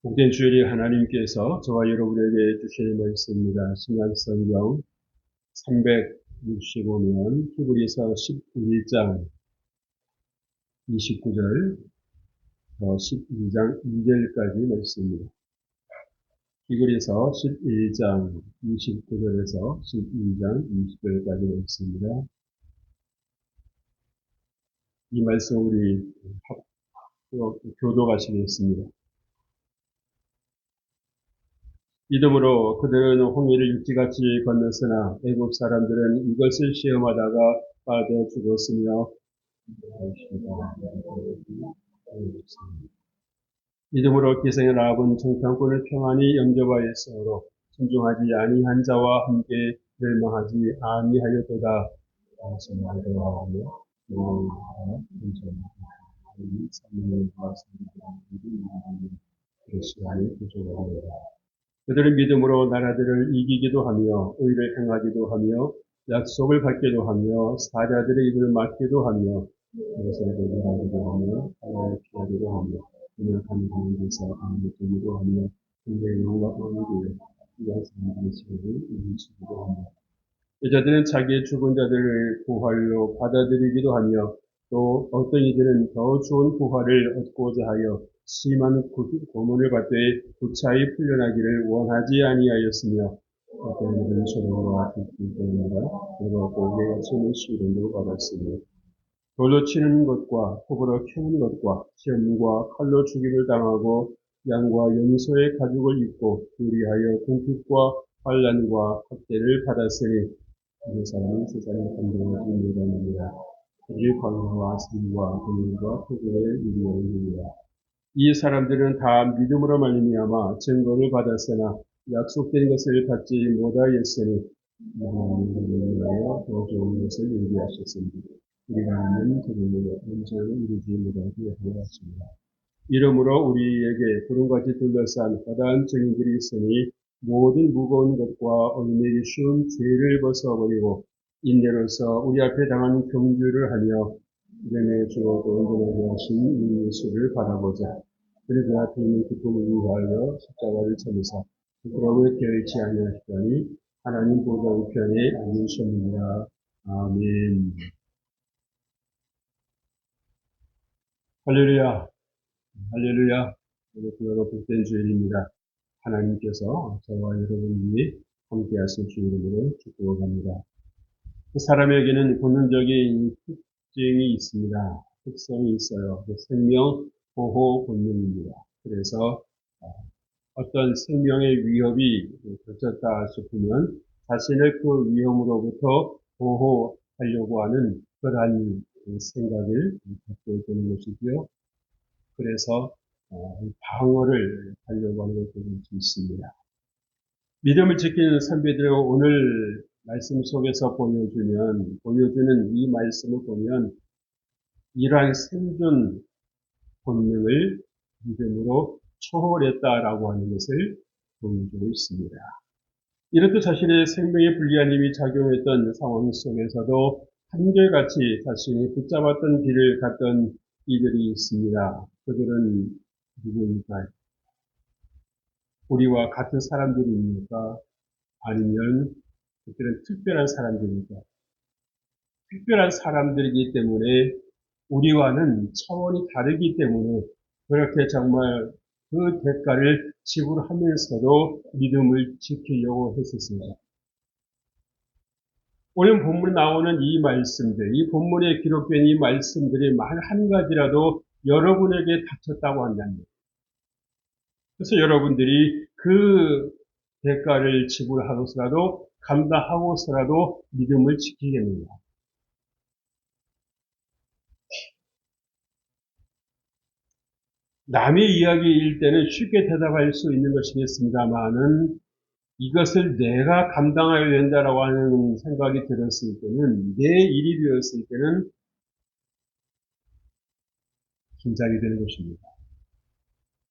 복된 주일이 하나님께서 저와 여러분에게 주시는 말씀입니다. 신약성경 365면 히브리서 11장 29절 12장 2절까지 말씀입니다. 히브리서 11장 29절에서 12장 20절까지 말씀입니다. 이 말씀 우리 교도하시겠습니다. 믿음으로 그들은 홍해를 육지같이 건넜으나 애국 사람들은 이것을 시험하다가 빠져 죽었으며 믿음으로 기생의 라합은 정탐꾼을 평안히 영접하였으므로 순종하지 아니한 자와 함께 멸망하지 아니하였도다. 그들은 믿음으로 나라들을 이기기도 하며 의를 행하기도 하며 약속을 받기도 하며 사자들의 입을 막기도 하며 그것을 거절하기도 하며 하나를 피하기도 하며 그냥 가는 데서 아무것도 하며 근데 영광을 위해 이한 사람들의 죄를 이기시기도 하며 여자들은 자기의 죽은 자들을 부활로 받아들이기도 하며 또 어떤 이들은 더 좋은 부활을 얻고자 하여 심한 고문을 받되 구차히 풀려나기를 원하지 아니하였으며 어떤 이들은 소돔과 뒷길입니다. 그리고 고개가 치는 시련도 받았으며 돌로 치는 것과 톱으로 캐는 것과 시험과 칼로 죽임을 당하고 양과 염소의 가죽을 입고 유리하여 궁핍과 환난과 학대를 받았으니 이 사람은 세상에 감동하지 못하느니라. 그들이 광야와 산과 그늘과 토굴의 이루어이니라. 이 사람들은 다 믿음으로 말미암아 증거를 받았으나 약속된 것을 받지 못하였으니 하나님을 위하여 더 좋은 것을 얘기하셨습니다. 우리가 아는 그들로 언제를 이루지 못하게 하였습니다. 이러므로 우리에게 구름같이 둘러싼 허다한 증인들이 있으니 모든 무거운 것과 얽매기 쉬운 죄를 벗어버리고 인내로서 우리 앞에 당하는 경주를 하며 이름에 주어도 온전하게 하신 이 예수를 바라보자. 그를 그 앞에 있는 기쁨을 위하여 십자가를 쳐내사 부끄러움을 깨어있지 아니하시더니 하나님 보좌 우편에 앉으셨느니라. 아멘. 할렐루야. 할렐루야. 오늘 복된 주일입니다. 하나님께서 저와 여러분이 함께 하신 주일으로 축복합니다. 사람에게는 본능적인 특징이 있습니다. 특성이 있어요. 생명 보호 본능입니다. 그래서 어떤 생명의 위협이 닥쳤다 싶으면 자신을 그 위험으로부터 보호하려고 하는 그러한 생각을 갖게 되는 것이죠. 그래서 방어를 하려고 하는 것도 있습니다. 믿음을 지키는 선배들의 오늘 말씀 속에서 보여주는 이 말씀을 보면 이러한 생존 본능을 믿음으로 초월했다라고 하는 것을 보여주고 있습니다. 이렇듯 자신의 생명에 불리한 힘이 작용했던 상황 속에서도 한결같이 자신이 붙잡았던 길을 갔던 이들이 있습니다. 그들은 누구입니까? 우리와 같은 사람들입니까? 아니면 그들은 특별한 사람들입니까? 특별한 사람들이기 때문에 우리와는 차원이 다르기 때문에 그렇게 정말 그 대가를 지불하면서도 믿음을 지키려고 했었습니다. 오늘 본문에 나오는 이 말씀들, 이 본문에 기록된 이 말씀들이 만 한 가지라도 여러분에게 닥쳤다고 한다면, 그래서 여러분들이 그 대가를 지불하고서라도 감당하고서라도 믿음을 지키겠느냐. 남의 이야기일 때는 쉽게 대답할 수 있는 것이겠습니다만은 이것을 내가 감당해야 된다라고 하는 생각이 들었을 때는, 내 일이 되었을 때는 긴장이 되는 것입니다.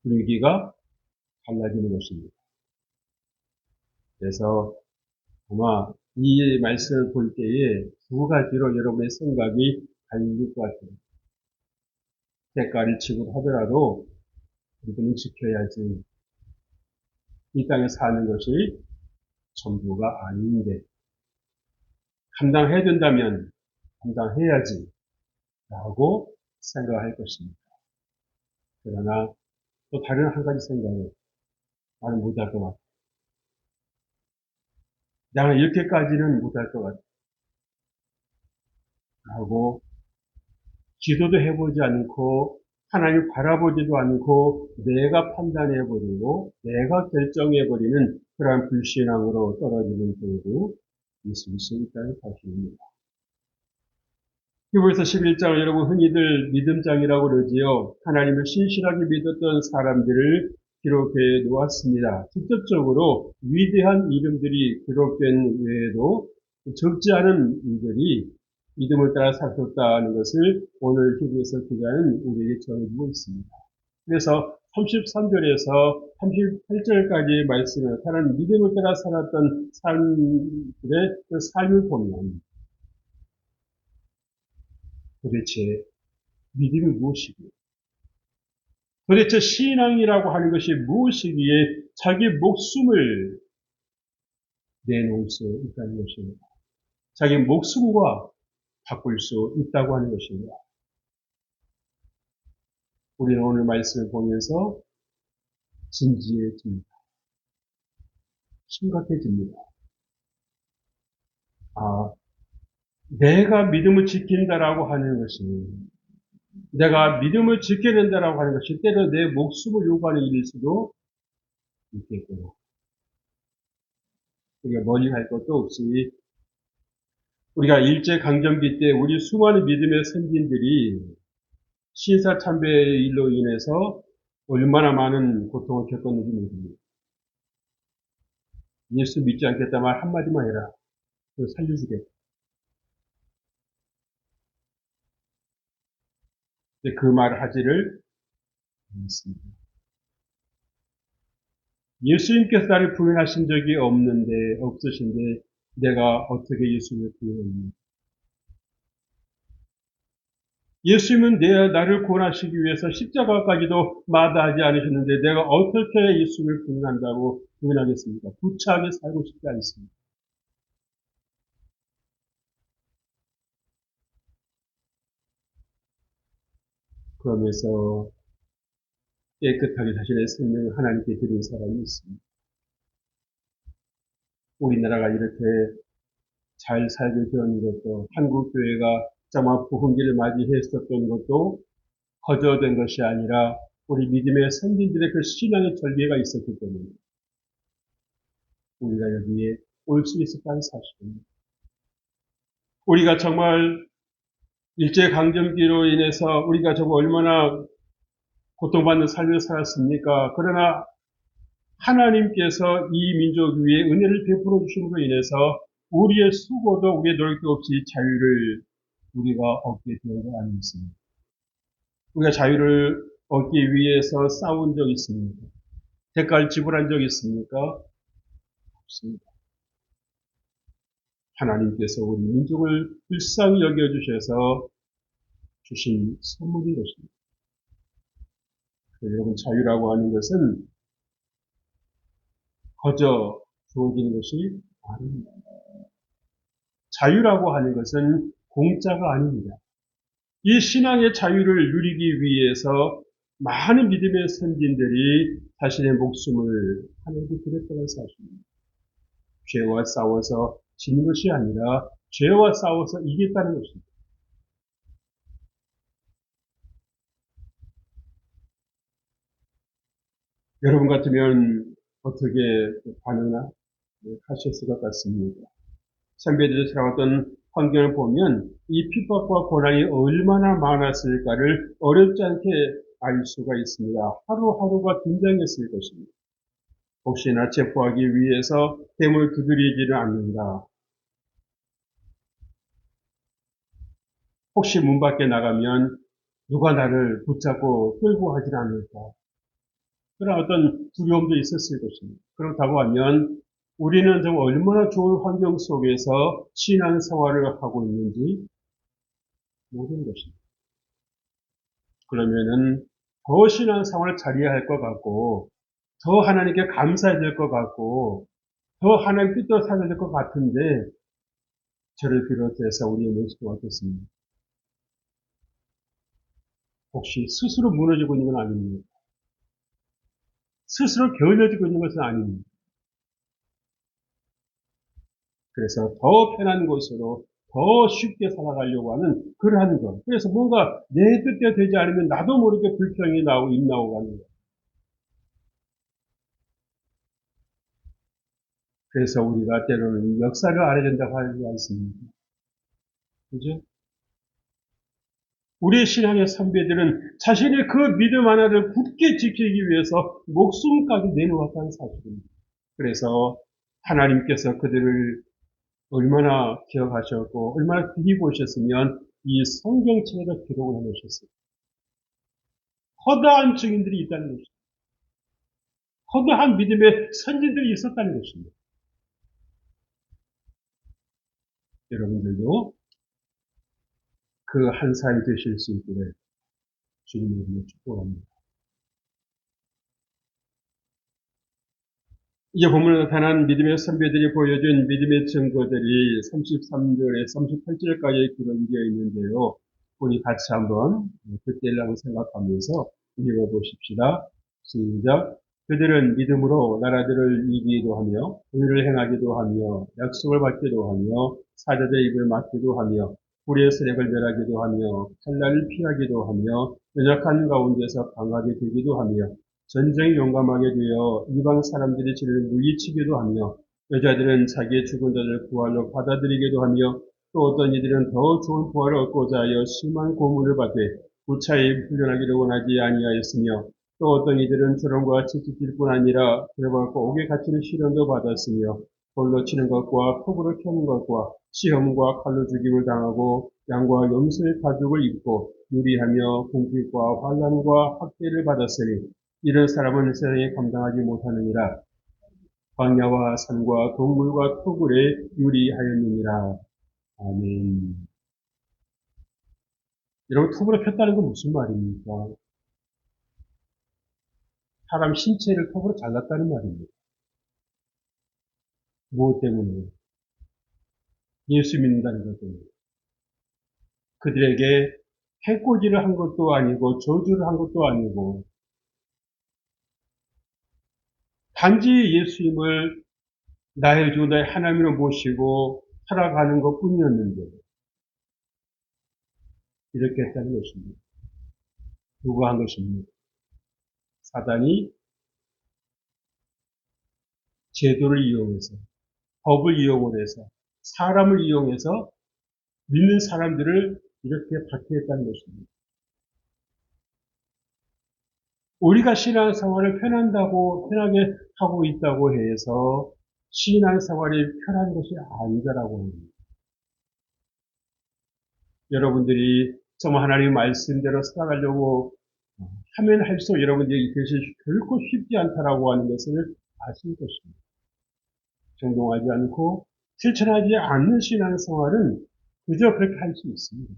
분위기가 달라지는 것입니다. 그래서 아마 이 말씀을 볼 때에 두 가지로 여러분의 생각이 갈릴 것 같아요. 대가를 지불하더라도 이분은 지켜야지. 이 땅에 사는 것이 전부가 아닌데, 감당해야 된다면 감당해야지 라고 생각할 것입니다. 그러나 또 다른 한 가지 생각은 나는 못할 것 같아. 나는 이렇게까지는 못할 것 같아. 라고 기도도 해보지 않고 하나님 바라보지도 않고 내가 판단해버리고 내가 결정해버리는 그러한 불신앙으로 떨어지는 경우도 있을 수 있다는 사실입니다. 히브리서 11장을 여러분 흔히들 믿음장이라고 그러지요. 하나님을 신실하게 믿었던 사람들을 기록해 놓았습니다. 직접적으로 위대한 이름들이 기록된 외에도 적지 않은 이들이 믿음을 따라 살았다는 것을 오늘 히브리서 기자는 우리에게 전해주고 있습니다. 그래서 33절에서 38절까지의 말씀에 사람 믿음을 따라 살았던 사람들의 그 삶을 보면 도대체 믿음이 무엇이기에, 도대체 신앙이라고 하는 것이 무엇이기에 자기 목숨을 내놓을 수 있다는 것입니다. 자기 목숨과 바꿀 수 있다고 하는 것입니다. 우리는 오늘 말씀을 보면서 진지해집니다. 심각해집니다. 내가 믿음을 지킨다라고 하는 것이, 내가 믿음을 지켜낸다라고 하는 것이 때로 내 목숨을 요구하는 일일 수도 있겠구나. 우리가 멀리 갈 것도 없이 우리가 일제강점기 때 우리 수많은 믿음의 선진들이 신사참배의 일로 인해서 얼마나 많은 고통을 겪었는지 모릅니다. 예수 믿지 않겠다 말 한마디만 해라. 그걸 살려주겠다. 그 말을 하지를 않습니다. 예수님께서 나를 부인하신 적이 없으신데 내가 어떻게 예수님을 부인합니까? 예수님은 나를 구원하시기 위해서 십자가까지도 마다하지 않으셨는데 내가 어떻게 예수님을 부인한다고 부인하겠습니까? 부차하게 살고 싶지 않습니다. 그러면서 깨끗하게 자신의 생명을 하나님께 드린 사람이 있습니다. 우리나라가 이렇게 잘 살게 되는 것도, 한국교회가 정말 부흥기를 맞이했었던 것도 거저된 것이 아니라 우리 믿음의 선진들의 그 신앙의 절개가 있었기 때문에 우리가 여기에 올 수 있었다는 사실입니다. 우리가 정말 일제강점기로 인해서 우리가 정말 얼마나 고통받는 삶을 살았습니까? 그러나 하나님께서 이 민족 위에 은혜를 베풀어 주심으로 인해서 우리의 수고도 우리의 노력도 없이 자유를 우리가 얻게 된 거 아니겠습니까? 우리가 자유를 얻기 위해서 싸운 적 있습니까? 대가를 지불한 적 있습니까? 없습니다. 하나님께서 우리 민족을 불쌍히 여겨주셔서 주신 선물인 것입니다. 여러분, 자유라고 하는 것은 거저 주어지는 것이 아닙니다. 자유라고 하는 것은 공짜가 아닙니다. 이 신앙의 자유를 누리기 위해서 많은 믿음의 선진들이 자신의 목숨을 하나님께 드렸다는 사실입니다. 죄와 싸워서 지는 것이 아니라 죄와 싸워서 이겼다는 것입니다. 여러분 같으면 어떻게 반응을 하셨을 것 같습니까? 선배들이 살아왔던 환경을 보면 이 핍박과 고난이 얼마나 많았을까를 어렵지 않게 알 수가 있습니다. 하루하루가 긴장했을 것입니다. 혹시나 체포하기 위해서 댐을 두드리지는 않는다. 혹시 문 밖에 나가면 누가 나를 붙잡고 끌고 가지 않을까. 그런 어떤 두려움도 있었을 것입니다. 그렇다고 하면 우리는 좀 얼마나 좋은 환경 속에서 신앙 생활을 하고 있는지 모르는 것입니다. 그러면은 더 신앙 생활을 잘해야 할 것 같고 더 하나님께 감사해야 될 것 같고, 더 하나님 뜻대로 살아야 될 것 같은데, 저를 비롯해서 우리의 모습이 어떻습니까? 혹시 스스로 무너지고 있는 건 아닙니까? 스스로 게을러지고 있는 것은 아닙니다. 그래서 더 편한 곳으로 더 쉽게 살아가려고 하는 그러한 것. 그래서 뭔가 내 뜻대로 되지 않으면 나도 모르게 불평이 나오고 입 나오고 하는 것. 그래서 우리가 때로는 이 역사를 알아야 된다고 하지 않습니까? 그죠? 우리의 신앙의 선배들은 자신의 그 믿음 하나를 굳게 지키기 위해서 목숨까지 내놓았다는 사실입니다. 그래서 하나님께서 그들을 얼마나 기억하셨고 얼마나 귀히 보셨으면 이 성경책에도 기록을 해놓으셨어요. 허다한 증인들이 있다는 것입니다. 허다한 믿음의 선진들이 있었다는 것입니다. 여러분들도 그 한 사람이 되실 수 있기를 주님의 이름으로 축복합니다. 이제 본문에 나타난 믿음의 선배들이 보여준 믿음의 증거들이 33절에 38절까지 기록되어 있는데요. 우리 같이 한번 그때를 생각하면서 읽어보십시다. 시작. 그들은 믿음으로 나라들을 이기기도 하며 의를 행하기도 하며 약속을 받기도 하며 사자들의 입을 막기도 하며 불의 세력을 멸하기도 하며 칼날을 피하기도 하며 연약한 가운데서 강하게 되기도 하며 전쟁이 용감하게 되어 이방 사람들이 저를 물리치기도 하며 여자들은 자기의 죽은 자를 부활로 받아들이기도 하며 또 어떤 이들은 더 좋은 부활을 얻고자 하여 심한 고문을 받되 무차히 훈련하기를 원하지 아니하였으며 또 어떤 이들은 조롱과 같이 지킬 뿐 아니라 그래갖고 옥에 갇히는 시련도 받았으며 돌로 치는 것과 폭으로 켜는 것과 시험과 칼로 죽임을 당하고 양과 염소의 가죽을 입고 유리하며 공핍과 환난과 학대를 받았으니 이런 사람은 세상에 감당하지 못하느니라. 광야와 산과 동물과 토굴에 유리하였느니라. 아멘. 여러분, 톱으로 폈다는 건 무슨 말입니까? 사람 신체를 톱으로 잘랐다는 말입니다. 무엇 때문에? 예수 믿는다는 것 때문에. 그들에게 해코지를 한 것도 아니고 저주를 한 것도 아니고 단지 예수님을 나의 주, 나의 하나님으로 모시고 살아가는 것 뿐이었는데 이렇게 했다는 것입니다. 누가 한 것입니까? 사단이 제도를 이용해서, 법을 이용을 해서, 사람을 이용해서 믿는 사람들을 이렇게 박해했다는 것입니다. 우리가 신앙생활을 편하게 하고 있다고 해서 신앙생활이 편한 것이 아니다라고 합니다. 여러분들이 정말 하나님의 말씀대로 살아가려고 하면 할수록 여러분들이 이것이 결코 쉽지 않다라고 하는 것을 아실 것입니다. 정동하지 않고 실천하지 않는 신앙생활은 그저 그렇게 할 수 있습니다.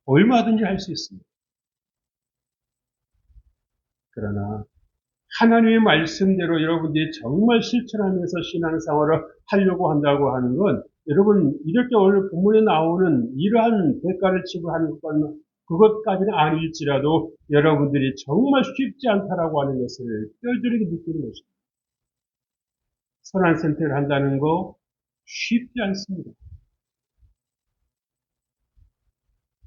얼마든지 할 수 있습니다. 그러나 하나님의 말씀대로 여러분들이 정말 실천하면서 신앙생활을 하려고 한다고 하는 건 여러분 이렇게 오늘 본문에 나오는 이러한 대가를 지불하는 그것까지는 아닐지라도 여러분들이 정말 쉽지 않다라고 하는 것을 뼈저리게 느끼는 것입니다. 선한 선택을 한다는 거 쉽지 않습니다.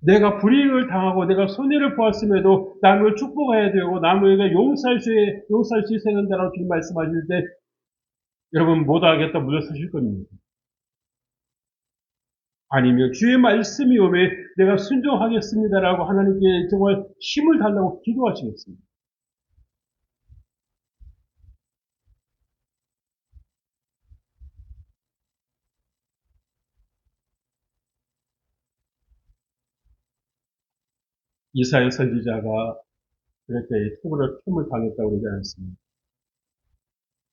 내가 불이익을 당하고 내가 손해를 보았음에도 남을 축복해야 되고 남에게 용서할 수 있어야 된다라고 지금 말씀하실 때 여러분 못하겠다 물러서실 겁니다. 아니면 주의 말씀이 오면 내가 순종하겠습니다라고 하나님께 정말 힘을 달라고 기도하시겠습니다. 이사야 선지자가 그렇게 틈을 당했다고 그러지 않았습니다.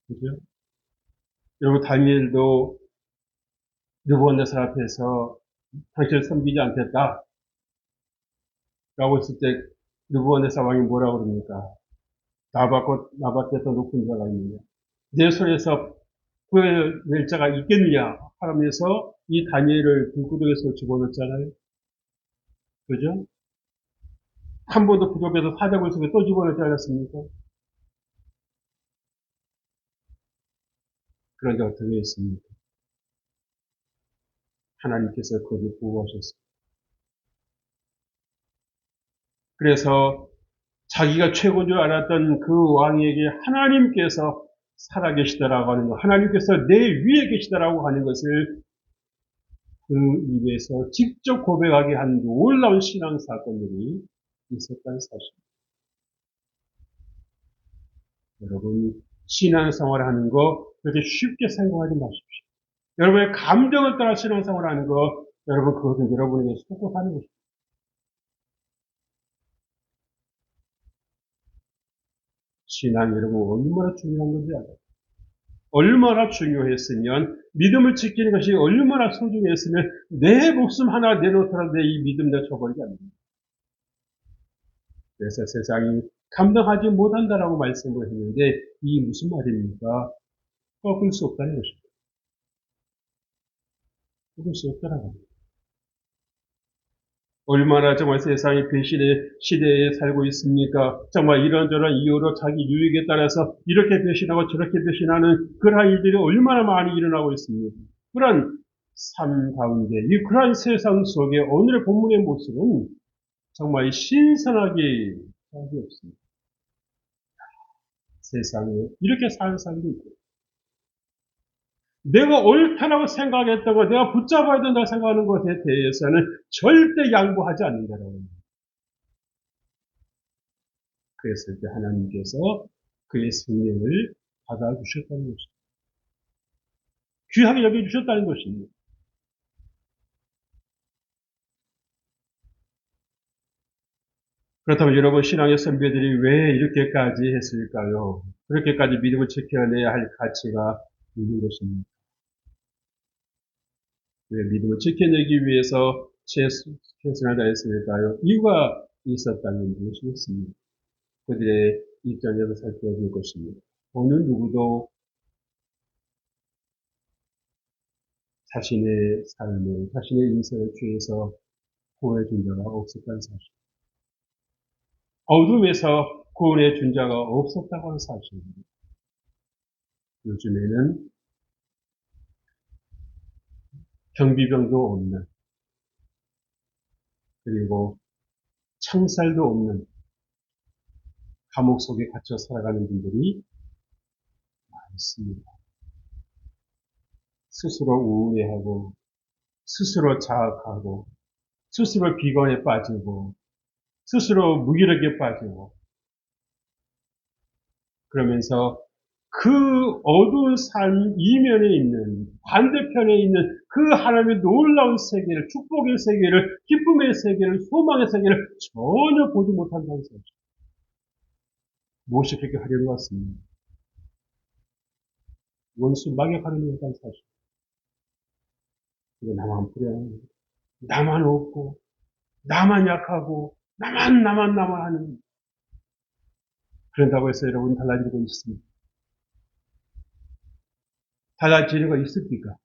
그죠? 여러분 다니엘도 느부갓네살 앞에서 당신을 섬기지 않겠다 라고 했을 때 느부갓네살 왕이 뭐라고 그럽니까? 나밖에서 높은 자가 있느냐? 내 손에서 구해낼 자가 있겠느냐? 하면서 이 다니엘을 불구덩이에서 집어넣었잖아요. 그죠? 한 번도 부족해서 사자굴 속에 또 집어넣지 않았습니까? 그런데 어떻게 했습니까? 하나님께서 그를 보호하셨습니다. 그래서 자기가 최고인 줄 알았던 그 왕에게 하나님께서 살아계시다라고 하는 것, 하나님께서 내 위에 계시다라고 하는 것을 그 입에서 직접 고백하게 한 놀라운 신앙 사건들이 있었다는 사실. 여러분, 신앙생활 하는 거 그렇게 쉽게 생각하지 마십시오. 여러분의 감정을 따라 신앙생활 하는 거, 여러분, 그것은 여러분에게 속고 사는 것입니다. 신앙이 여러분 얼마나 중요한 건지 알아요. 얼마나 중요했으면, 믿음을 지키는 것이 얼마나 소중했으면, 내 목숨 하나 내놓더라도 내 이 믿음 내쳐버리지 않는다. 그래서 세상이 감당하지 못한다라고 말씀을 했는데, 이 무슨 말입니까? 꺾을 수 없다는 것입니다. 꺾을 수 없다라고 합니다. 얼마나 정말 세상이 배신의 시대에 살고 있습니까? 정말 이런저런 이유로 자기 유익에 따라서 이렇게 배신하고 저렇게 배신하는 그러한 일들이 얼마나 많이 일어나고 있습니다. 그런 삶 가운데, 그러한 세상 속에 오늘의 본문의 모습은 정말 신선하게 하기 없습니다. 세상에 이렇게 사는 사람도 있고, 내가 옳다라고 생각했던 것, 내가 붙잡아야 된다고 생각하는 것에 대해서는 절대 양보하지 않는다라고 합니다. 그랬을 때 하나님께서 그의 생명을 받아주셨다는 것입니다. 귀하게 여겨주셨다는 것입니다. 그렇다면 여러분, 신앙의 선배들이 왜 이렇게까지 했을까요? 그렇게까지 믿음을 지켜내야 할 가치가 있는 것입니다. 왜 믿음을 지켜내기 위해서 최선을 다했을까요? 이유가 있었다는 것이 있습니다. 그들의 입장에서 살펴볼 것입니다. 어느 누구도 자신의 삶을, 자신의 인생을 취해서 구원해 준 자가 없었다는 사실. 어둠에서 구원해 준 자가 없었다고 하는 사실입니다. 요즘에는 경비병도 없는, 그리고 창살도 없는 감옥 속에 갇혀 살아가는 분들이 많습니다. 스스로 우울해하고, 스스로 자학하고, 스스로 비관에 빠지고, 스스로 무기력에 빠지고, 그러면서 그 어두운 삶 이면에 있는, 반대편에 있는 그 하나님의 놀라운 세계를, 축복의 세계를, 기쁨의 세계를, 소망의 세계를 전혀 보지 못한다는 사실. 무엇이 그렇게 하려는 것 같습니다. 원수 막역하려는 것 같다는 사실. 이게 나만 불행하고, 나만 없고, 나만 약하고, 나만 하는. 그런다고 해서 여러분 달라지는 거 있습니다. 달라지는 거 있습니까?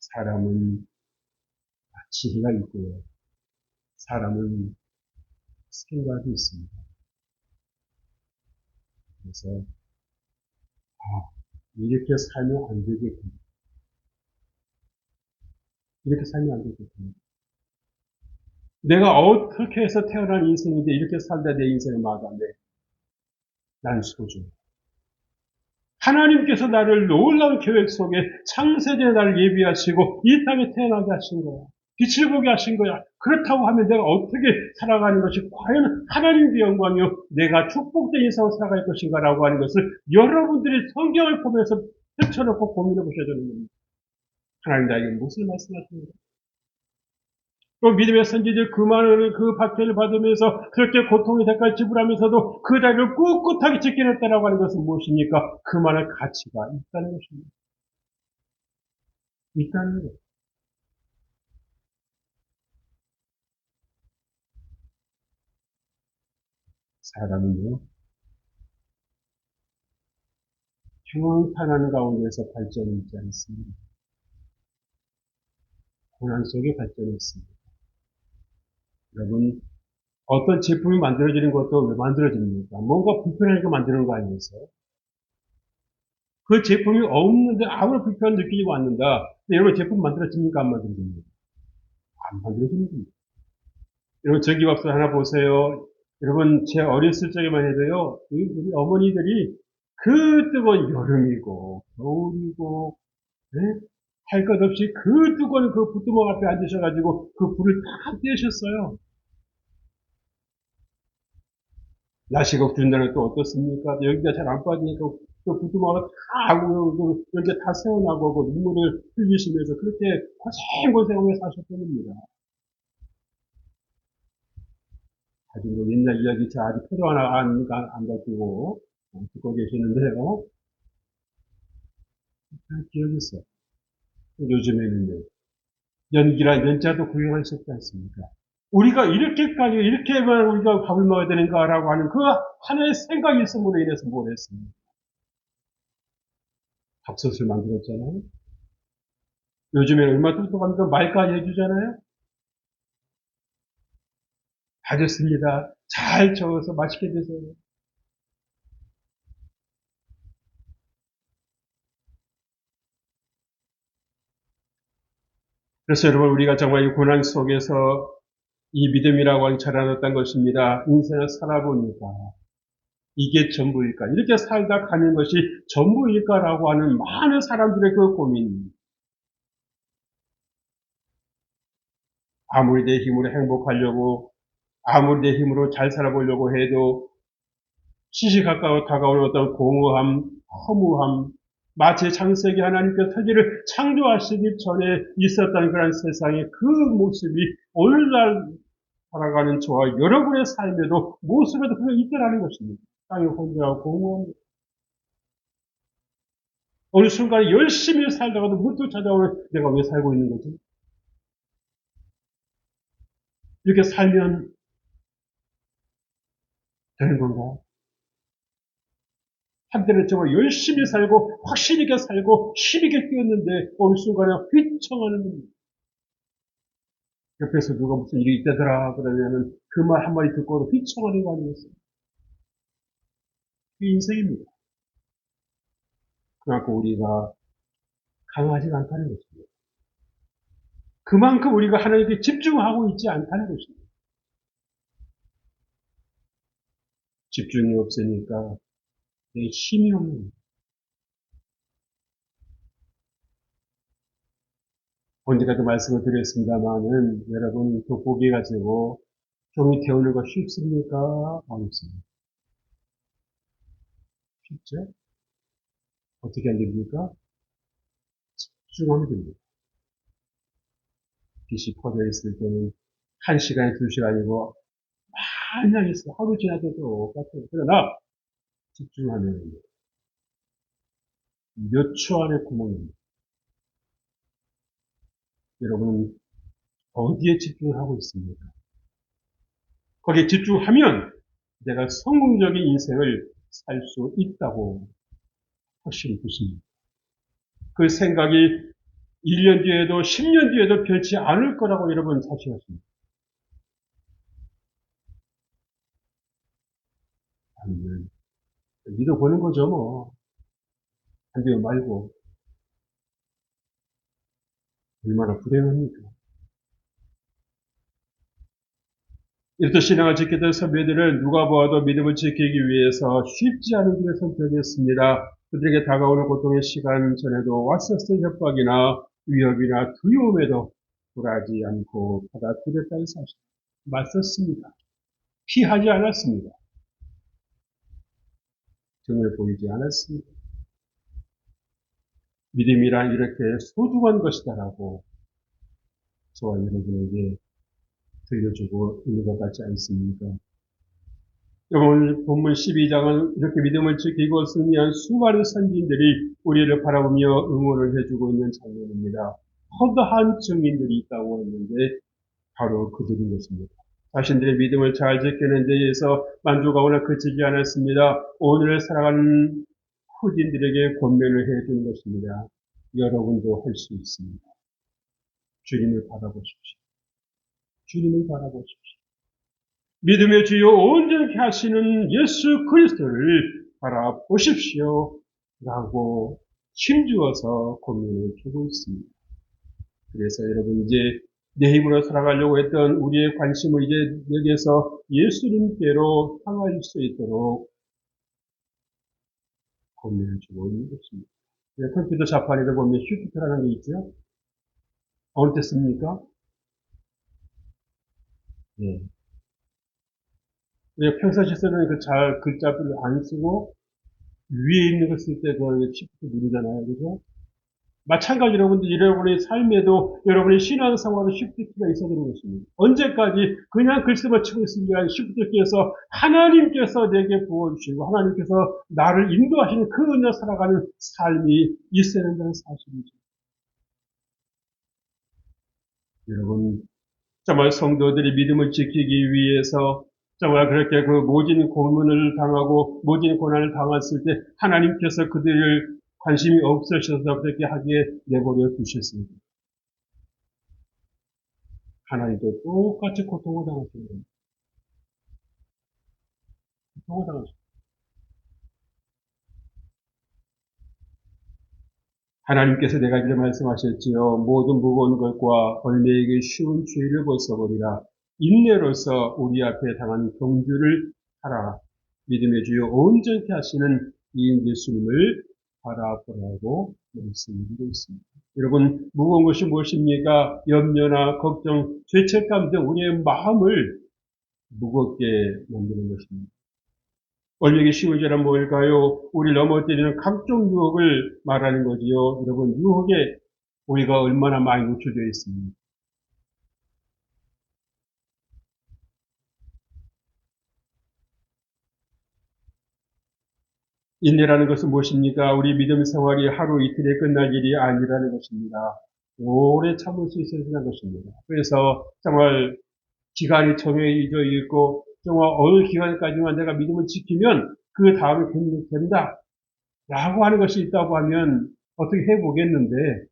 사람은 지혜가 있고요. 사람은 생각이 있습니다. 그래서 이렇게 살면 안 되겠군요. 이렇게 살면 안 되겠군요. 내가 어떻게 해서 태어난 인생인데 이렇게 살다 내 인생을 마감해. 난 소중해. 하나님께서 나를 놀라운 계획 속에 창세전에 나를 예비하시고 이 땅에 태어나게 하신 거야. 빛을 보게 하신 거야. 그렇다고 하면 내가 어떻게 살아가는 것이 과연 하나님의 영광이요 내가 축복된 인생을 살아갈 것인가라고 하는 것을 여러분들이 성경을 보면서 펼쳐놓고 고민해 보셔야 되는 겁니다. 하나님 나에게 무슨 말씀하십니까? 또 믿음의 선지들 그 많은 그 박해를 받으면서 그렇게 고통의 대가를 지불하면서도 그 자리를 꿋꿋하게 지켜냈다라고 하는 것은 무엇입니까? 그 많은 가치가 있다는 것입니다. 있다는 것. 사람은요, 평안한 가운데서 발전이 있지 않습니다. 고난 속에 발전했습니다. 여러분, 어떤 제품이 만들어지는 것도 왜 만들어집니까? 뭔가 불편하니까 만드는 거 아니겠어요? 그 제품이 없는데 아무런 불편을 느끼지 않는다. 근데 여러분, 제품 만들어집니까? 안 만들어집니까? 안 만들어지는 겁니다. 여러분, 전기밥솥 하나 보세요. 여러분, 제 어렸을 적에만 해도요, 우리 어머니들이 그 뜨거운 여름이고, 겨울이고, 할 것 없이 그 뜨거운 그 부뚜막 앞에 앉으셔가지고 그 불을 다 떼셨어요. 야식업 준다는 또 어떻습니까? 여기가 잘 안 빠지니까 또 부뚜막을 다 하고, 여기 다 세워나가고 눈물을 흘리시면서 그렇게 고생고생하며 사셨던 겁니다. 아주 뭐 옛날 이야기 잘 아직 표도 하나 안 가지고 듣고 계시는데요. 잘 기억이 있어요. 요즘에는요. 연기란 연자도 구용할 수 없지 않습니까? 우리가 이렇게만 우리가 밥을 먹어야 되는가라고 하는 그 하나의 생각이 있음으로 인해서 뭘 했습니까? 밥솥을 만들었잖아요. 요즘에 얼마나 똑똑합니까? 말까지 해주잖아요. 다 됐습니다. 잘 저어서 맛있게 드세요. 그래서 여러분, 우리가 정말 이 고난 속에서 이 믿음이라고 하는 자라났던 것입니다. 인생을 살아보니까 이게 전부일까? 이렇게 살다 가는 것이 전부일까라고 하는 많은 사람들의 그 고민. 아무리 내 힘으로 행복하려고, 아무리 내 힘으로 잘 살아보려고 해도 시시각각 다가오는 어떤 공허함, 허무함, 마치 창세기 하나님께서 세계를 창조하시기 전에 있었던 그런 세상의 그 모습이 오늘날 살아가는 저와 여러분의 삶에도 모습에도 그게 있더라는 것입니다. 땅이 혼자하고 공허합니다. 어느 순간에 열심히 살다가도 문득 찾아오는 내가 왜 살고 있는 거지? 이렇게 살면 되는 건가? 한때는 정말 열심히 살고 확신 있게 살고 힘있게 뛰었는데 어느 순간에 휘청하는 겁니다. 옆에서 누가 무슨 일이 있다더라 그러면은 그 말 한마디 듣고도 휘청하는 거 아니겠어요? 그게 인생입니다. 그만큼 우리가 강하지 않다는 것입니다. 그만큼 우리가 하나님께 집중하고 있지 않다는 것입니다. 집중이 없으니까 힘이 없는 거예요. 언제까지 말씀을 드렸습니다만은 여러분 돋보기 가지고 종이 태우는 거 쉽습니까? 어렵습니다. 쉽죠? 어떻게 안 됩니까? 집중하면 됩니다. 빛이 퍼져 있을 때는 1시간에 2시간이고 마냥 있어. 하루 지나도 똑같아요. 그러나 집중하면 몇 초 안에 구멍입니다. 여러분 어디에 집중하고 있습니까? 거기에 집중하면 내가 성공적인 인생을 살 수 있다고 확신이 드십니다. 그 생각이 1년 뒤에도 10년 뒤에도 변치 않을 거라고 여러분 자신하십니다. 아니면 믿어보는 거죠 뭐. 안 되면 말고. 얼마나 불행합니까? 이렇게 신앙을 지키던 선배들은 누가 보아도 믿음을 지키기 위해서 쉽지 않은 길을 선택했습니다. 그들에게 다가오는 고통의 시간 전에도 왔었을 협박이나 위협이나 두려움에도 굴하지 않고 받아들였다는 사실. 맞섰습니다. 피하지 않았습니다. 등을 보이지 않았습니다. 믿음이란 이렇게 소중한 것이다라고 저와 여러분에게 들려주고 있는 것 같지 않습니까? 오늘 본문 12장은 이렇게 믿음을 지키고 승리한 수많은 선진들이 우리를 바라보며 응원을 해주고 있는 장면입니다. 허다한 증인들이 있다고 했는데 바로 그들인 것입니다. 자신들의 믿음을 잘 지키는 데에서 만족하거나 그치지 않았습니다. 오늘 살아가는 후진들에게 권면을 해주는 것입니다. 여러분도 할 수 있습니다. 주님을 바라보십시오. 주님을 바라보십시오. 믿음의 주요 온전케 하시는 예수 그리스도를 바라보십시오. 라고 힘주어서 권면을 주고 있습니다. 그래서 여러분 이제 내 힘으로 살아가려고 했던 우리의 관심을 이제 여기에서 예수님께로 향할 수 있도록 권면을 주고 있는 것입니다. 컴퓨터 자판에도 보면 슈티표라는 게 있죠? 어느 때 씁니까? 네. 우리가 평상시 쓰는 글자들을 안 쓰고 위에 있는 거 쓸 때 그 시프트 누르잖아요. 그죠? 마찬가지로 여러분의 삶에도 여러분의 신앙생활도 시프트키가 있어야 되는 것입니다. 언제까지 그냥 글쓰만 치고 있는 게 아니라 시프트키에서 하나님께서 내게 부어주시고 하나님께서 나를 인도하시는 그 은혜 살아가는 삶이 있어야 된다는 사실이죠. 여러분 정말 성도들이 믿음을 지키기 위해서 정말 그렇게 그 모진 고문을 당하고 모진 고난을 당했을 때 하나님께서 그들을 관심이 없으셔서 그렇게 하게 내버려 두셨습니다. 하나님도 똑같이 고통을 당하십니다. 고통을 당하십니다. 하나님께서 내가 이렇게 말씀하셨지요. 모든 무거운 것과 벌매이기 쉬운 죄를 벗어버리라. 인내로서 우리 앞에 당한 경주를 하라. 믿음의 주요 온전케 하시는 이 예수님을 바라보라고 말씀드리고 있습니다. 여러분 무거운 것이 무엇입니까? 염려나 걱정, 죄책감 등 우리의 마음을 무겁게 만드는 것입니다. 올리기 쉬운 죄란 뭘까요? 우리를 넘어뜨리는 각종 유혹을 말하는 거지요. 여러분 유혹에 우리가 얼마나 많이 노출되어 있습니다. 인내라는 것은 무엇입니까? 우리 믿음 생활이 하루 이틀에 끝날 일이 아니라는 것입니다. 오래 참을 수 있어야 하는 것입니다. 그래서 정말 기간이 정해져 있고 정말 어느 기간까지만 내가 믿음을 지키면 그 다음에 된다 라고 하는 것이 있다고 하면 어떻게 해보겠는데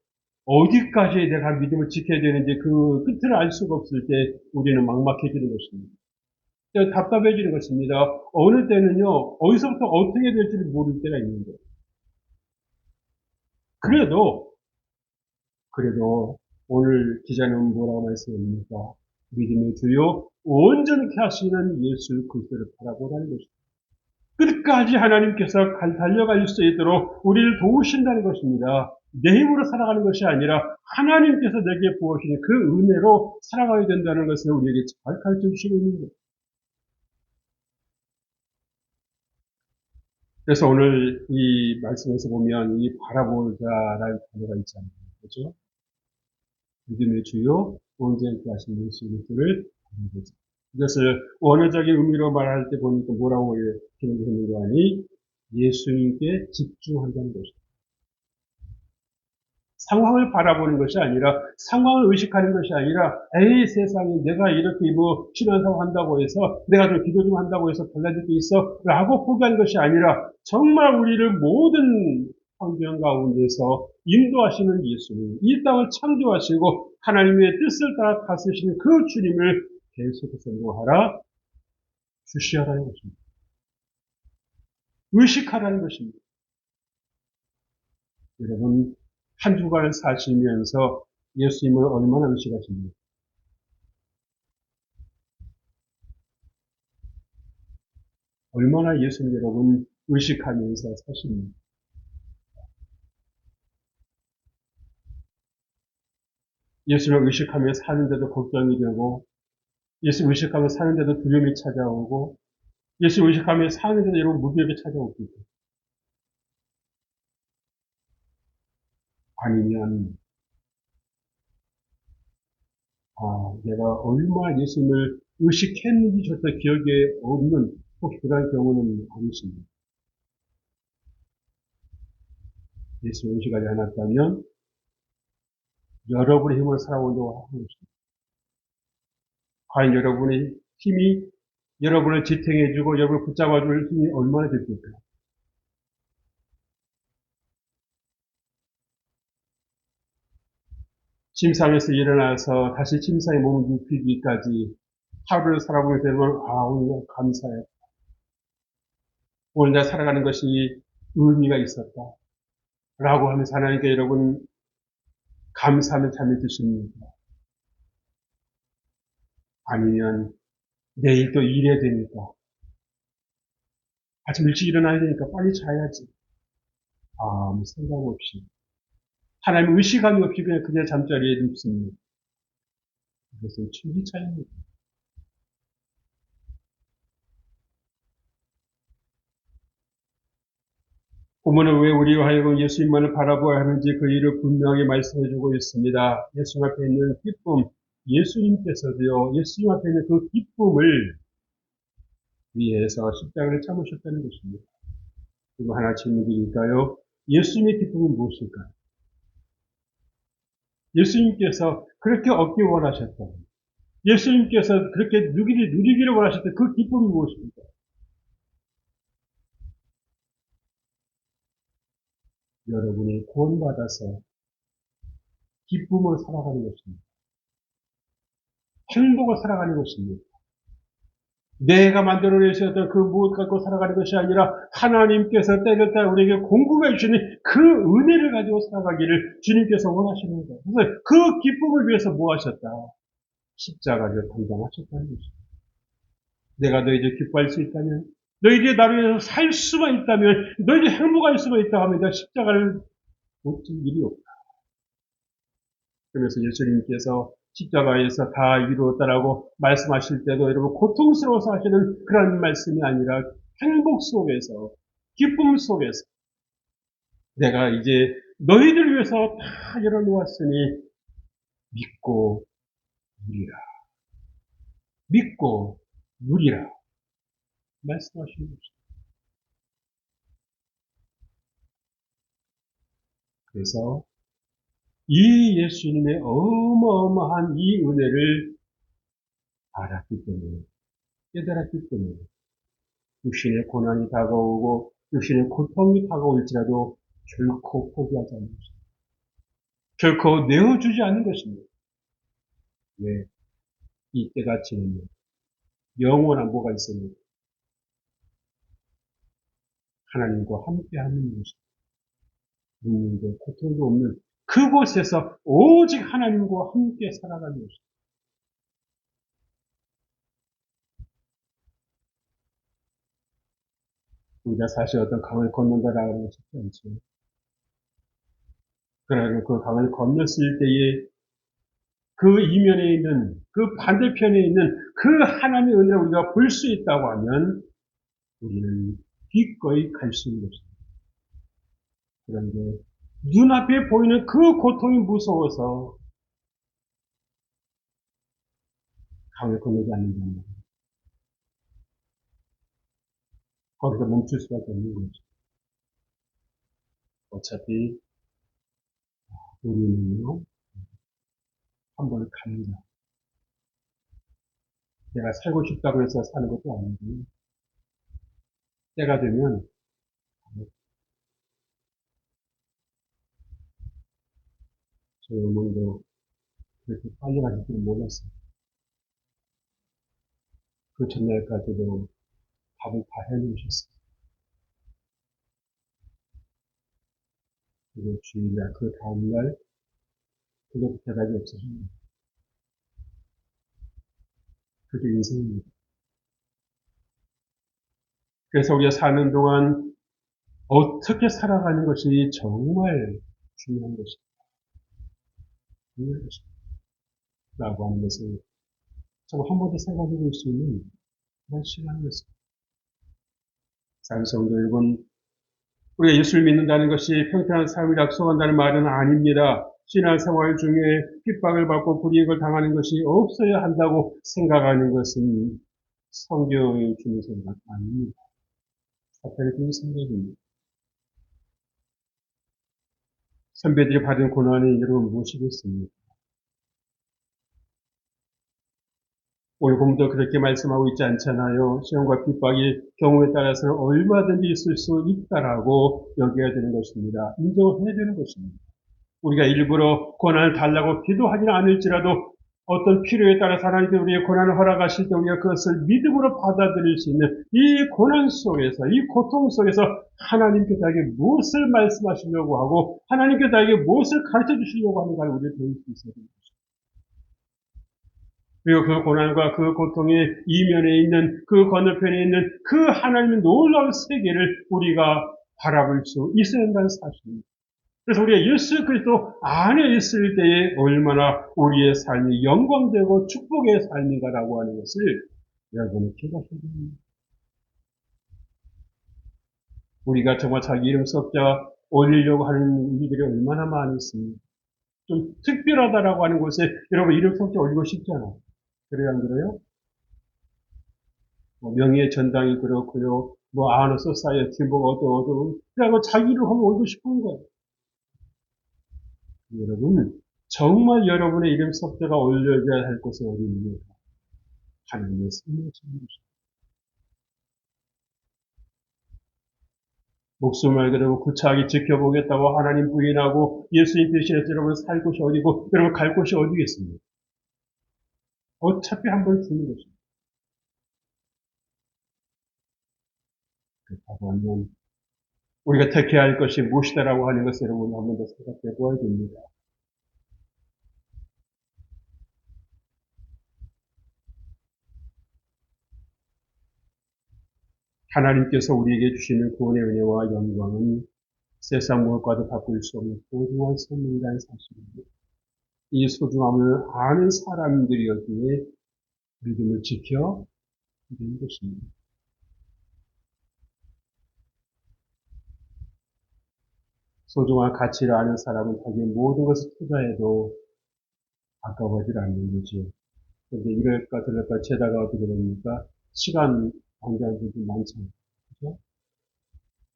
어디까지 내가 믿음을 지켜야 되는지 그 끝을 알 수가 없을 때 우리는 막막해지는 것입니다. 답답해지는 것입니다. 어느 때는요, 어디서부터 어떻게 될지를 모를 때가 있는 거예요. 그래도 오늘 기자는 뭐라고 말씀합니까? 믿음의 주요 온전케 하시는 예수 그리스도를 바라보라는 것입니다. 끝까지 하나님께서 달려갈 수 있도록 우리를 도우신다는 것입니다. 내 힘으로 살아가는 것이 아니라 하나님께서 내게 부어주신 그 은혜로 살아가야 된다는 것을 우리에게 잘 가르쳐 주시고 있는 거예요. 그래서 오늘 이 말씀에서 보면 이 바라보자라는 단어가 있잖아요. 그렇죠? 믿음의 주요 온전케 하신 예수 그리스도를 바라보자. 이것을 원어적인 의미로 말할 때 보니까 뭐라고 기록했는 거 아니? 예수님께 집중한다는 것입니다. 상황을 바라보는 것이 아니라 상황을 의식하는 것이 아니라 에이 세상에 내가 이렇게 신앙생활 한다고 해서 내가 좀 기도 좀 한다고 해서 달라질 게 있어 라고 포기하는 것이 아니라 정말 우리를 모든 환경 가운데서 인도하시는 예수님, 이 땅을 창조하시고 하나님의 뜻을 따라 다스리시는 그 주님을 계속해서 뭐하라? 주시하라는 것입니다. 의식하라는 것입니다. 여러분 한 주간을 사시면서 예수님을 얼마나 의식하십니까? 얼마나 예수님 여러분 의식하면서 사십니까? 예수님을 의식하며 사는데도 걱정이 되고 예수 의식하며 사는데도 두려움이 찾아오고 예수 의식하며 사는데도 여러분 무기력이 찾아오고 아니면 내가 얼마나 예수님을 의식했는지조차 기억에 없는 혹시 그런 경우는 아니십니까? 예수를 의식하지 않았다면 여러분의 힘으로 살아온다고 하는 것입니다. 과연 여러분이 힘이 여러분을 지탱해주고 여러분을 붙잡아줄 힘이 얼마나 됩니까? 침상에서 일어나서 다시 침상에 몸을 눕히기까지 하루를 살아보게 되면 오늘 감사해. 오늘 내가 살아가는 것이 의미가 있었다. 라고 하면서 하나님께 여러분 감사하며 잠이 드십니까? 아니면 내일 또 일해야 되니까 아침 일찍 일어나야 되니까 빨리 자야지. 아무 생각 없이 하나님 의식감이 없이 그냥 잠자리에 눕습니다. 이것은 천지 차이입니다. 부모는 왜 우리와 하여금 예수님만을 바라보아야 하는지 그 이유를 분명하게 말씀해주고 있습니다. 예수님 앞에 있는 기쁨, 예수님께서도요, 예수님 앞에 있는 그 기쁨을 위해서 십자가를 참으셨다는 것입니다. 그리고 하나 질문 드릴까요? 예수님의 기쁨은 무엇일까요? 예수님께서 그렇게 얻기 원하셨다. 예수님께서 그렇게 누리기를 원하셨던 그 기쁨이 무엇입니까? 여러분이 구원받아서 기쁨으로 살아가는 것입니다. 행복을 살아가는 것입니다. 내가 만들어내셨던 그 무엇 갖고 살아가는 것이 아니라 하나님께서 때를 따라 우리에게 공급해 주시는 그 은혜를 가지고 살아가기를 주님께서 원하시는 거예요. 그래서 그 기쁨을 위해서 뭐 하셨다? 십자가를 담당하셨다는 것입니다. 내가 너희들 기뻐할 수 있다면, 너희들이 나를 위해서 살 수만 있다면, 너희들이 행복할 수만 있다고 하면 내가 십자가를 못 질 일이 없다. 그래서 예수님께서 십자가에서 다 이루었다라고 말씀하실 때도 여러분 고통스러워서 하시는 그런 말씀이 아니라 행복 속에서, 기쁨 속에서 내가 이제 너희들 위해서 다 열어놓았으니 믿고 누리라. 믿고 누리라. 말씀하시는 것입니다. 그래서 이 예수님의 어마어마한 이 은혜를 알았기 때문에, 깨달았기 때문에 육신의 고난이 다가오고 육신의 고통이 다가올지라도 결코 포기하지 않는 것입니다. 결코 내어주지 않는 것입니다. 왜? 이때가 지나면 영원한 뭐가 있습니까? 하나님과 함께하는 것입니다. 눈물도 고통도 없는 그곳에서 오직 하나님과 함께 살아가는 것입니다. 우리가 사실 어떤 강을 건넌다라는 건 쉽지 않죠. 그러나 그 강을 건넜을 때에 그 이면에 있는, 그 반대편에 있는 그 하나님의 은혜를 우리가 볼 수 있다고 하면 우리는 기꺼이 갈 수 있는 것입니다. 그런데 눈앞에 보이는 그 고통이 무서워서 강을 건너지 않는다는 거예요. 거기서 멈출 수밖에 없는 거죠. 어차피 우리는요, 한 번은 갑니다. 내가 살고 싶다고 해서 사는 것도 아니고, 때가 되면, 저희 어머니도 그렇게 빨리 가실 줄은 몰랐어요. 그 전날까지도 밥을 다 해놓으셨어요. 그리고 주일날 그 다음날, 그것도 대답이 없으십니다. 그게 인생입니다. 그래서 우리가 사는 동안 어떻게 살아가는 것이 정말 중요한 것입니다. 중요한 것입니다. 라고 하는 것을 정말 한 번 더 생각해 볼 수 있는 그런 시간이었습니다. 산성도 여러분, 우리가 예수를 믿는다는 것이 평탄한 삶을 약속한다는 말은 아닙니다. 신앙생활 중에 핍박을 받고 불이익을 당하는 것이 없어야 한다고 생각하는 것은 성경이 주는 생각 아닙니다. 사탄이 주는 생각입니다. 선배들이 받은 고난이 여러분 무엇이겠습니까? 오늘 본문도 그렇게 말씀하고 있지 않잖아요. 시험과 핍박이 경우에 따라서는 얼마든지 있을 수 있다라고 여겨야 되는 것입니다. 인정해야 되는 것입니다. 우리가 일부러 고난을 달라고 기도하지는 않을지라도 어떤 필요에 따라서 하나님께 우리의 고난을 허락하실 때 우리가 그것을 믿음으로 받아들일 수 있는 이 고난 속에서, 이 고통 속에서 하나님께서 나에게 무엇을 말씀하시려고 하고 하나님께서 나에게 무엇을 가르쳐 주시려고 하는가를 우리가 배울 수 있어야 됩니다. 그리고 그 고난과 그 고통의 이면에 있는 그 건너편에 있는 그 하나님의 놀라운 세계를 우리가 바라볼 수 있어야 한다는 사실입니다. 그래서 우리가 예수 그리스도 안에 있을 때에 얼마나 우리의 삶이 영광되고 축복의 삶인가라고 하는 것을 여러분이 기억하셔야 됩니다. 우리가 정말 자기 이름 썩자 올리려고 하는 일들이 얼마나 많이 있습니다. 좀 특별하다라고 하는 곳에 여러분 이름 썩자 올리고 싶잖아요. 그래요, 안 그래요? 명예의 전당이 그렇고요. 아너 소사이어티 어쩌고 그래고 자기 이름 하면 올리고 싶은 거예요. 여러분, 정말 여러분의 이름 썩자가 올려져야 할 곳은 어디입니까? 하나님의 승리의 집입니다. 목숨을 그대로 구차하게 지켜보겠다고 하나님 부인하고 예수님 대신해서 여러분 살 곳이 어디고 여러분 갈 곳이 어디겠습니까? 어차피 한 번 죽는 것입니다. 그렇다고 하면 우리가 택해야 할 것이 무엇이다라고 하는 것을 여러분 한 번 더 생각해 보아야 됩니다. 하나님께서 우리에게 주시는 구원의 은혜와 영광은 세상 무엇과도 바꿀 수 없는 소중한 선물이라는 사실입니다. 이 소중함을 아는 사람들이었기에 믿음을 지켜 드리는 것입니다. 소중한 가치를 아는 사람은 자기의 모든 것을 투자해도 아까워하지 않는 거죠. 그런데 이럴까 저럴까 재다가 어떻게 됩니까? 시간 관계들이 많잖아요. 그죠?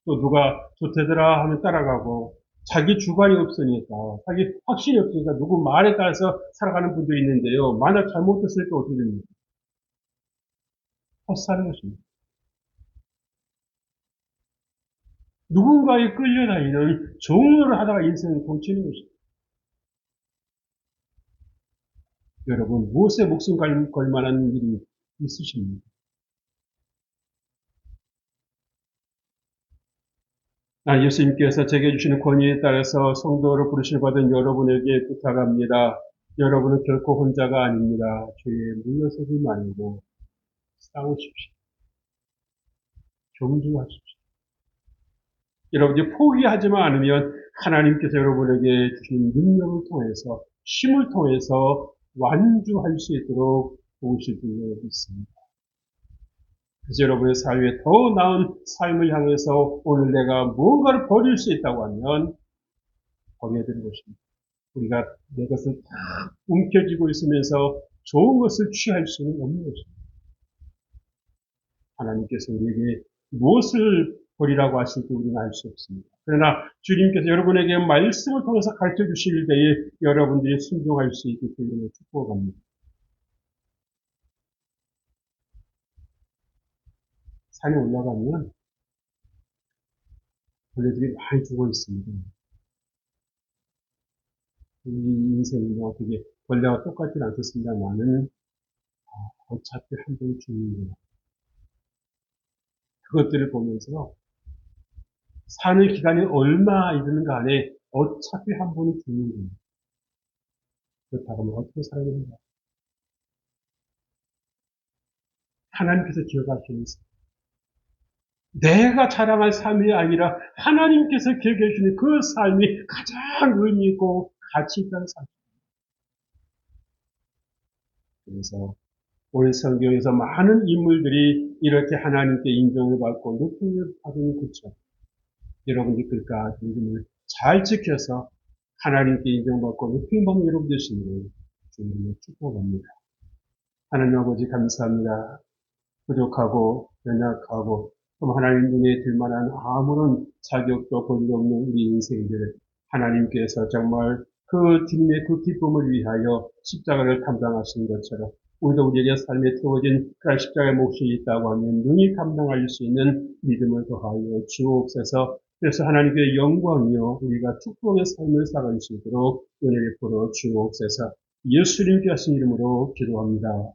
또 누가 좋대더라 하면 따라가고 자기 주관이 없으니까 자기 확신이 없으니까 누구 말에 따라서 살아가는 분도 있는데요. 만약 잘못했을 때 어떻게 됩니까? 헛사는 것입니다. 누군가에 끌려다니는 종로를 하다가 인생을 동치는 것입니다. 여러분 무엇에 목숨 걸 만한 일이 있으십니까? 예수님께서 제게 주시는 권위에 따라서 성도로 부르심을 받은 여러분에게 부탁합니다. 여러분은 결코 혼자가 아닙니다. 죄에 물러서지 말고 싸우십시오. 경주하십시오. 여러분이 포기하지만 않으면 하나님께서 여러분에게 주신 능력을 통해서 힘을 통해서 완주할 수 있도록 도우실 줄로 믿습니다. 그래서 여러분의 삶에 더 나은 삶을 향해서 오늘 내가 무언가를 버릴 수 있다고 하면 버려야 되는 것입니다. 우리가 내 것을 다 움켜쥐고 있으면서 좋은 것을 취할 수는 없는 것입니다. 하나님께서 우리에게 무엇을 버리라고 하실지 우리는 알 수 없습니다. 그러나 주님께서 여러분에게 말씀을 통해서 가르쳐 주실 때에 여러분들이 순종할 수 있기 때문에 축복합니다. 산에 올라가면 벌레들이 많이 죽어 있습니다. 이 인생이 어떻게 벌레와 똑같지는 않겠습니다만은 어차피 한 번 죽는 거예요. 그것들을 보면서 사는 기간이 얼마 이르는가 안에 어차피 한 번은 죽는 거예요. 그렇다고 하면 어떻게 살아야 됩니까? 하나님께서 기억하시면서 내가 자랑할 삶이 아니라 하나님께서 기억해 주시는 그 삶이 가장 의미 있고 가치 있다는 삶. 그래서 오늘 성경에서 많은 인물들이 이렇게 하나님께 인정을 받고 높임을 받은 것처럼 여러분이 그러니까 믿음을 잘 지켜서 하나님께 인정받고 높임 받는 여러분 되시기를 주님을 축복합니다. 하나님 아버지 감사합니다. 부족하고 연약하고 또 하나님 눈에 들만한 아무런 자격도 권위도 없는 우리 인생들 하나님께서 정말 그 주님의 그 기쁨을 위하여 십자가를 감당하신 것처럼 우리도 우리에게 삶에 태워진 그런 십자가의 몫이 있다고 하면 능히 감당할 수 있는 믿음을 더하여 주옵소서. 그래서 하나님께 영광이요 우리가 축복의 삶을 살아갈 수 있도록 은혜를 베풀어 주옵소서. 예수님께 하신 이름으로 기도합니다.